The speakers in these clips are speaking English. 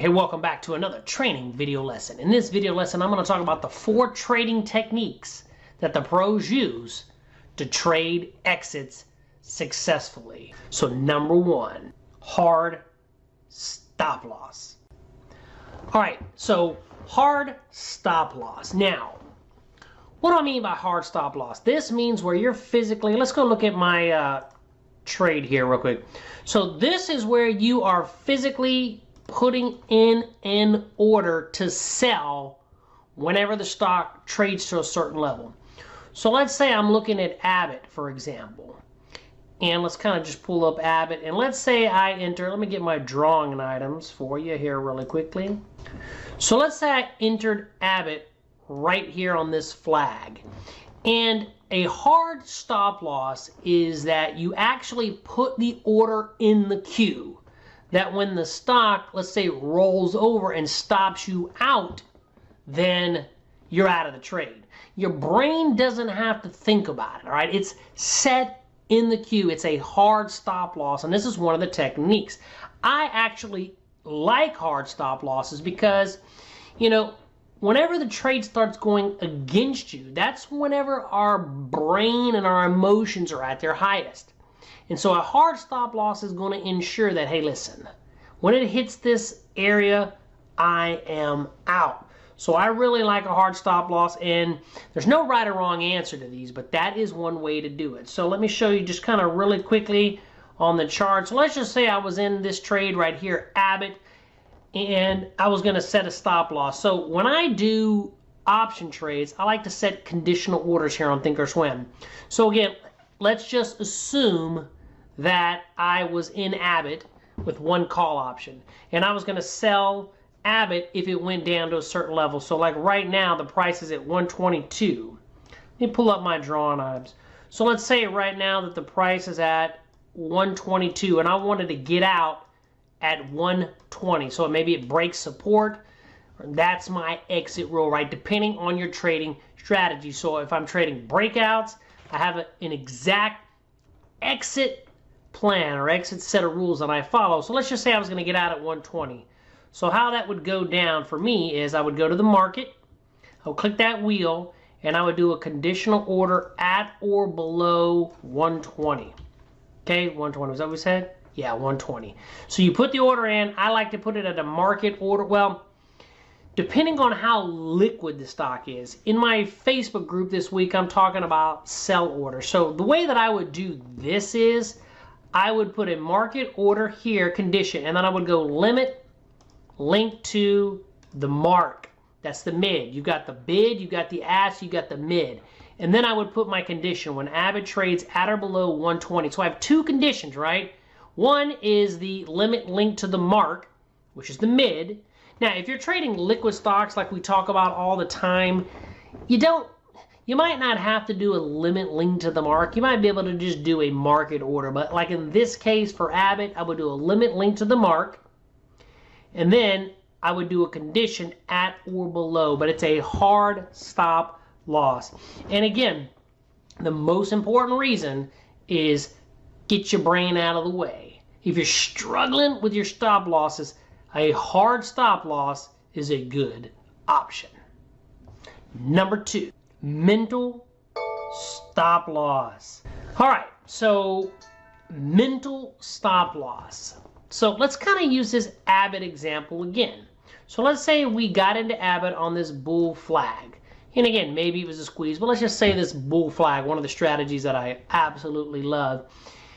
Hey, welcome back to another training video lesson. In this video lesson, I'm going to talk about the 4 trading techniques that the pros use to trade exits successfully. So number 1, hard stop loss. All right, so hard stop loss. Now, what do I mean by hard stop loss? This means where you're physically, let's go look at my trade here real quick. So this is where you are physically putting in an order to sell whenever the stock trades to a certain level. So let's say I'm looking at Abbott, for example. And let's kind of just pull up Abbott. And let's say I enter, let me get my drawing items for you here really quickly. So let's say I entered Abbott right here on this flag. And a hard stop loss is that you actually put the order in the queue. That when the stock, let's say, rolls over and stops you out, then you're out of the trade. Your brain doesn't have to think about it, all right? It's set in the queue. It's a hard stop loss, and this is one of the techniques. I actually like hard stop losses because, you know, whenever the trade starts going against you, that's whenever our brain and our emotions are at their highest. And so a hard stop loss is going to ensure that, hey, listen, when it hits this area, I am out. So I really like a hard stop loss, and there's no right or wrong answer to these, but that is one way to do it. So let me show you just kind of really quickly on the chart. So let's just say I was in this trade right here, Abbott, and I was going to set a stop loss. So when I do option trades, I like to set conditional orders here on Thinkorswim. So again, let's just assume that I was in Abbott with one call option, and I was going to sell Abbott if it went down to a certain level. So like right now the price is at 122. Let me pull up my drawing items. So let's say right now that the price is at 122 and I wanted to get out at 120. So maybe it breaks support. That's my exit rule, right? Depending on your trading strategy. So if I'm trading breakouts, I have an exact exit plan or exit set of rules that I follow. So let's just say I was going to get out at 120. So how that would go down for me is I would go to the market, I would click that wheel, and I would do a conditional order at or below 120. Okay, 120, was that what we said? Yeah, 120. So you put the order in. I like to put it at a market order. Well, depending on how liquid the stock is. In my Facebook group this week, I'm talking about sell order. So the way that I would do this is I would put a market order here, condition, and then I would go limit, link to the mark. That's the mid. You got the bid, you got the ask, you got the mid. And then I would put my condition when Abbott trades at or below 120. So I have 2 conditions, right? One is the limit link to the mark, which is the mid. Now, if you're trading liquid stocks like we talk about all the time, you might not have to do a limit link to the mark. You might be able to just do a market order. But like in this case for Abbott, I would do a limit link to the mark. And then I would do a condition at or below. But it's a hard stop loss. And again, the most important reason is get your brain out of the way. If you're struggling with your stop losses, a hard stop loss is a good option. Number 2, mental stop loss. All right, so mental stop loss. So let's kind of use this Abbott example again. So let's say we got into Abbott on this bull flag. And again, maybe it was a squeeze, but let's just say this bull flag, one of the strategies that I absolutely love.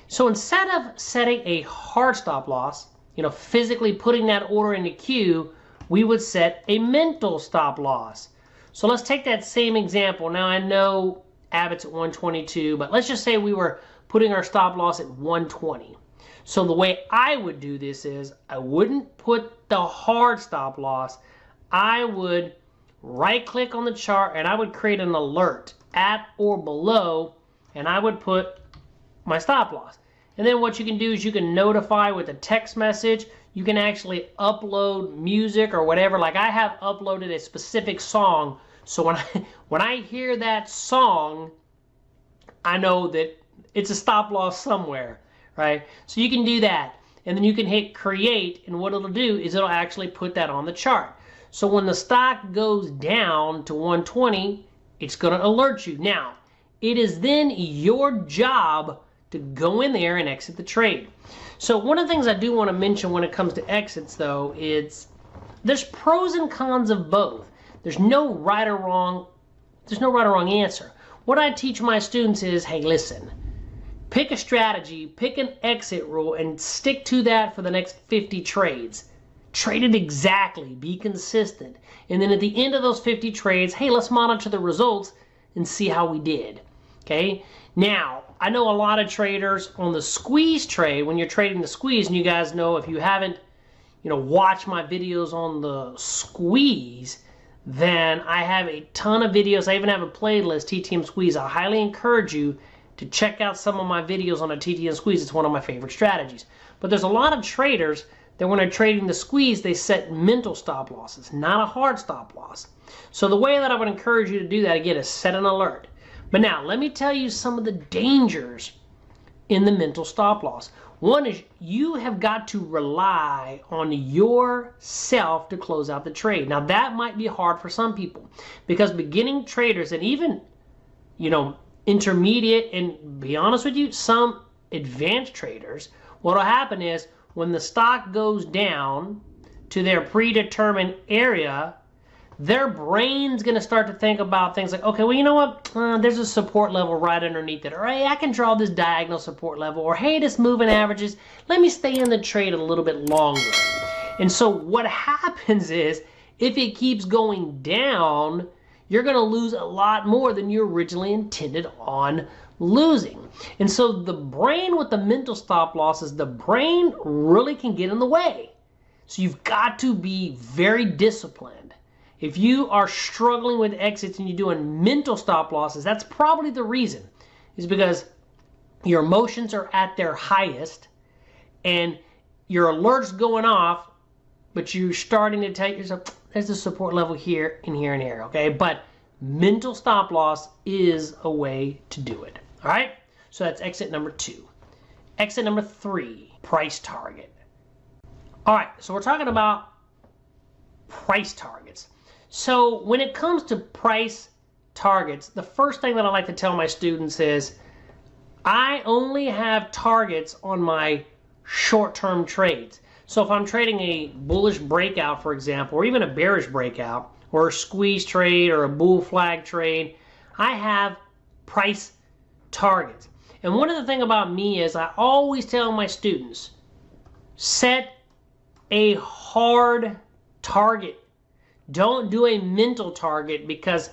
So instead of setting a hard stop loss, you know, physically putting that order in the queue, we would set a mental stop loss. So let's take that same example. Now I know Abbott's at 122, but let's just say we were putting our stop loss at 120. So the way I would do this is I wouldn't put the hard stop loss. I would right click on the chart and I would create an alert at or below, and I would put my stop loss. And then what you can do is you can notify with a text message. You can actually upload music or whatever. Like I have uploaded a specific song, so when I hear that song, I know that it's a stop loss somewhere, right? So you can do that. and then you can hit create, and what it'll do is it'll actually put that on the chart. So when the stock goes down to 120, it's going to alert you. Now, it is then your job to go in there and exit the trade. So one of the things I do want to mention when it comes to exits, though, is there's pros and cons of both. There's no right or wrong. There's no right or wrong answer. What I teach my students is, hey, listen, pick a strategy, pick an exit rule, and stick to that for the next 50 trades. Trade it exactly, be consistent. And then at the end of those 50 trades, hey, let's monitor the results and see how we did. Okay? Now, I know a lot of traders on the squeeze trade, when you're trading the squeeze, and you guys know if you haven't, watched my videos on the squeeze, then I have a ton of videos. I even have a playlist, TTM Squeeze. I highly encourage you to check out some of my videos on a TTM Squeeze. It's one of my favorite strategies. But there's a lot of traders that when they're trading the squeeze, they set mental stop losses, not a hard stop loss. So the way that I would encourage you to do that, again, is set an alert. But now, let me tell you some of the dangers in the mental stop loss. One is you have got to rely on yourself to close out the trade. Now, that might be hard for some people because beginning traders and even, intermediate and, be honest with you, some advanced traders, what will happen is when the stock goes down to their predetermined area, their brain's going to start to think about things like, okay, well, you know what? There's a support level right underneath it. Or, hey, I can draw this diagonal support level. Or, hey, this moving averages. Let me stay in the trade a little bit longer. And so what happens is, if it keeps going down, you're going to lose a lot more than you originally intended on losing. And so the brain with the mental stop losses, the brain really can get in the way. So you've got to be very disciplined. If you are struggling with exits and you're doing mental stop losses, that's probably the reason. Is because your emotions are at their highest and your alert's going off, but you're starting to tell yourself, there's a support level here and here and here, okay? But mental stop loss is a way to do it, all right? So that's exit number 2. Exit number 3, price target. All right, so we're talking about price targets. So when it comes to price targets, the first thing that I like to tell my students is I only have targets on my short-term trades. So if I'm trading a bullish breakout, for example, or even a bearish breakout, or a squeeze trade, or a bull flag trade, I have price targets. And one of the things about me is I always tell my students, set a hard target. Don't do a mental target because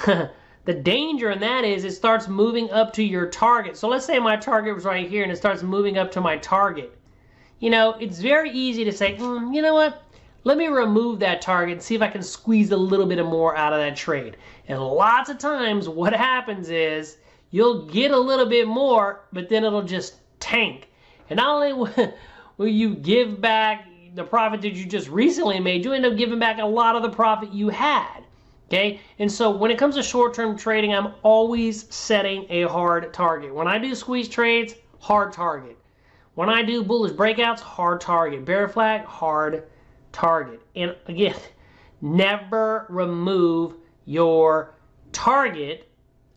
the danger in that is it starts moving up to your target. So let's say my target was right here and it starts moving up to my target. It's very easy to say, you know what? Let me remove that target and see if I can squeeze a little bit more out of that trade. And lots of times what happens is you'll get a little bit more, but then it'll just tank. And not only will you give back the profit that you just recently made, you end up giving back a lot of the profit you had. Okay? And so when it comes to short-term trading, I'm always setting a hard target. When I do squeeze trades, hard target. When I do bullish breakouts, hard target. Bear flag, hard target. And again, never remove your target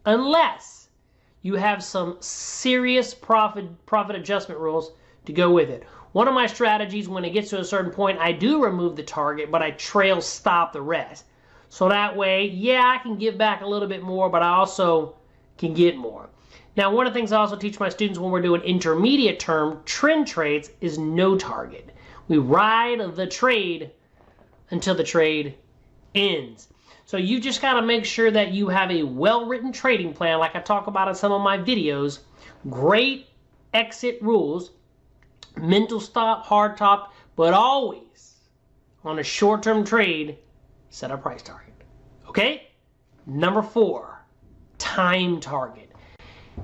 unless you have some serious profit adjustment rules to go with it. One of my strategies, when it gets to a certain point, I do remove the target, but I trail stop the rest. So that way, yeah, I can give back a little bit more, but I also can get more. Now, one of the things I also teach my students when we're doing intermediate term trend trades is no target. We ride the trade until the trade ends. So you just got to make sure that you have a well-written trading plan, like I talk about in some of my videos, great exit rules, mental stop, hard top, but always on a short-term trade, set a price target. Okay? Number 4, time target.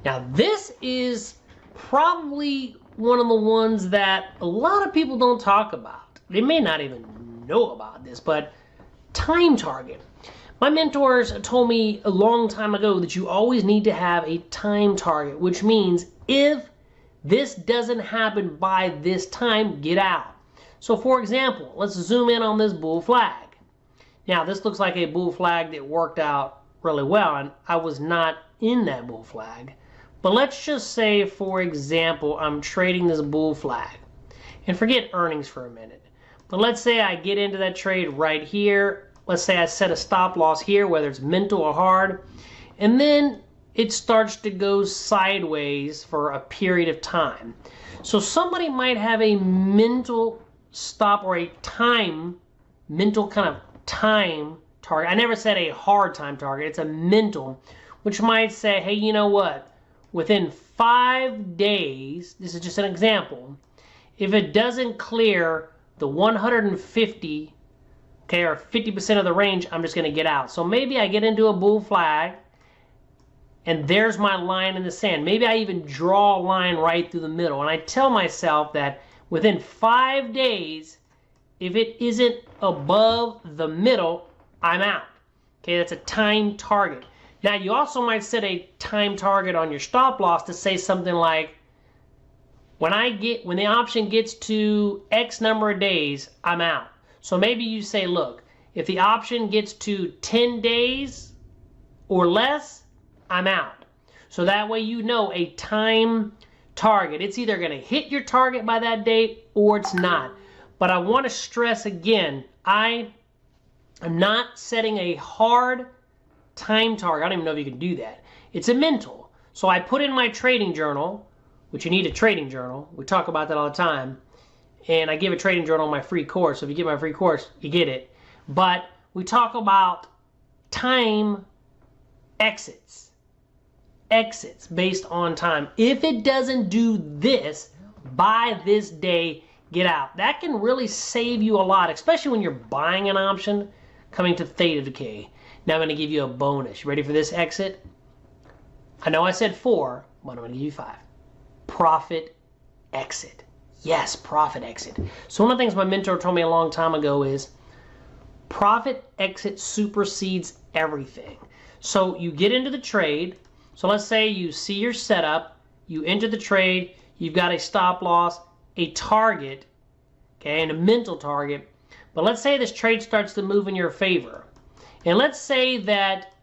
Now this is probably one of the ones that a lot of people don't talk about. They may not even know about this, but time target. My mentors told me a long time ago that you always need to have a time target, which means if this doesn't happen by this time, get out. So for example, let's zoom in on this bull flag. Now this looks like a bull flag that worked out really well, and I was not in that bull flag. But let's just say, for example, I'm trading this bull flag. And forget earnings for a minute. But let's say I get into that trade right here. Let's say I set a stop loss here, whether it's mental or hard. And then it starts to go sideways for a period of time. So somebody might have a mental stop or a mental kind of time target. I never said a hard time target. It's a mental, which might say, hey, you know what? Within 5 days, this is just an example, if it doesn't clear the 150, okay, or 50% of the range, I'm just going to get out. So maybe I get into a bull flag, and there's my line in the sand. Maybe I even draw a line right through the middle, and I tell myself that within 5 days, if it isn't above the middle, I'm out. Okay, that's a time target. Now, you also might set a time target on your stop loss to say something like, when the option gets to X number of days, I'm out. So maybe you say, look, if the option gets to 10 days or less, I'm out. So that way you know a time target. It's either going to hit your target by that date or it's not. But I want to stress again, I am not setting a hard time target. I don't even know if you can do that. It's a mental. So I put in my trading journal, which you need a trading journal. We talk about that all the time. And I give a trading journal in my free course. So if you get my free course, you get it. But we talk about time exits. Exits based on time. If it doesn't do this by this day, get out. That can really save you a lot, especially when you're buying an option coming to theta decay. Now I'm going to give you a bonus. You ready for this exit? I know I said 4, but I'm going to give you 5. Profit exit. Yes, profit exit. So one of the things my mentor told me a long time ago is profit exit supersedes everything. So you get into the trade. So let's say you see your setup, you enter the trade, you've got a stop loss, a target, okay, and a mental target. But let's say this trade starts to move in your favor. And let's say that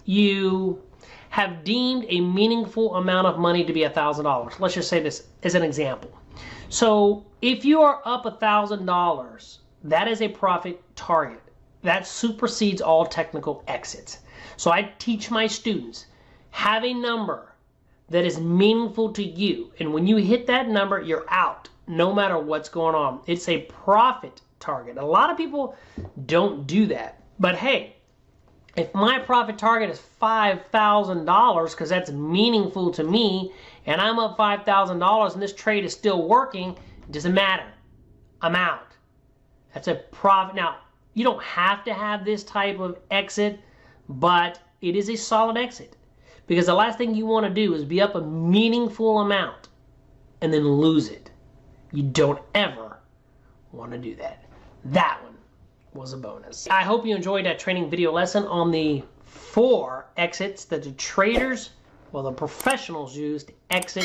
you have deemed a meaningful amount of money to be $1,000. Let's just say this as an example. So if you are up $1,000, that is a profit target. That supersedes all technical exits. So I teach my students, have a number that is meaningful to you. And when you hit that number, you're out, no matter what's going on. It's a profit target. A lot of people don't do that. But hey, if my profit target is $5,000 because that's meaningful to me, and I'm up $5,000 and this trade is still working, it doesn't matter. I'm out. That's a profit. Now, you don't have to have this type of exit, but it is a solid exit. Because the last thing you want to do is be up a meaningful amount and then lose it. You don't ever want to do that. That one was a bonus. I hope you enjoyed that training video lesson on the 4 exits that the traders, well, the professionals use to exit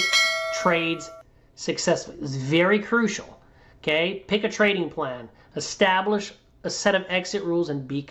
trades successfully. It's very crucial. Okay, pick a trading plan, establish a set of exit rules, and be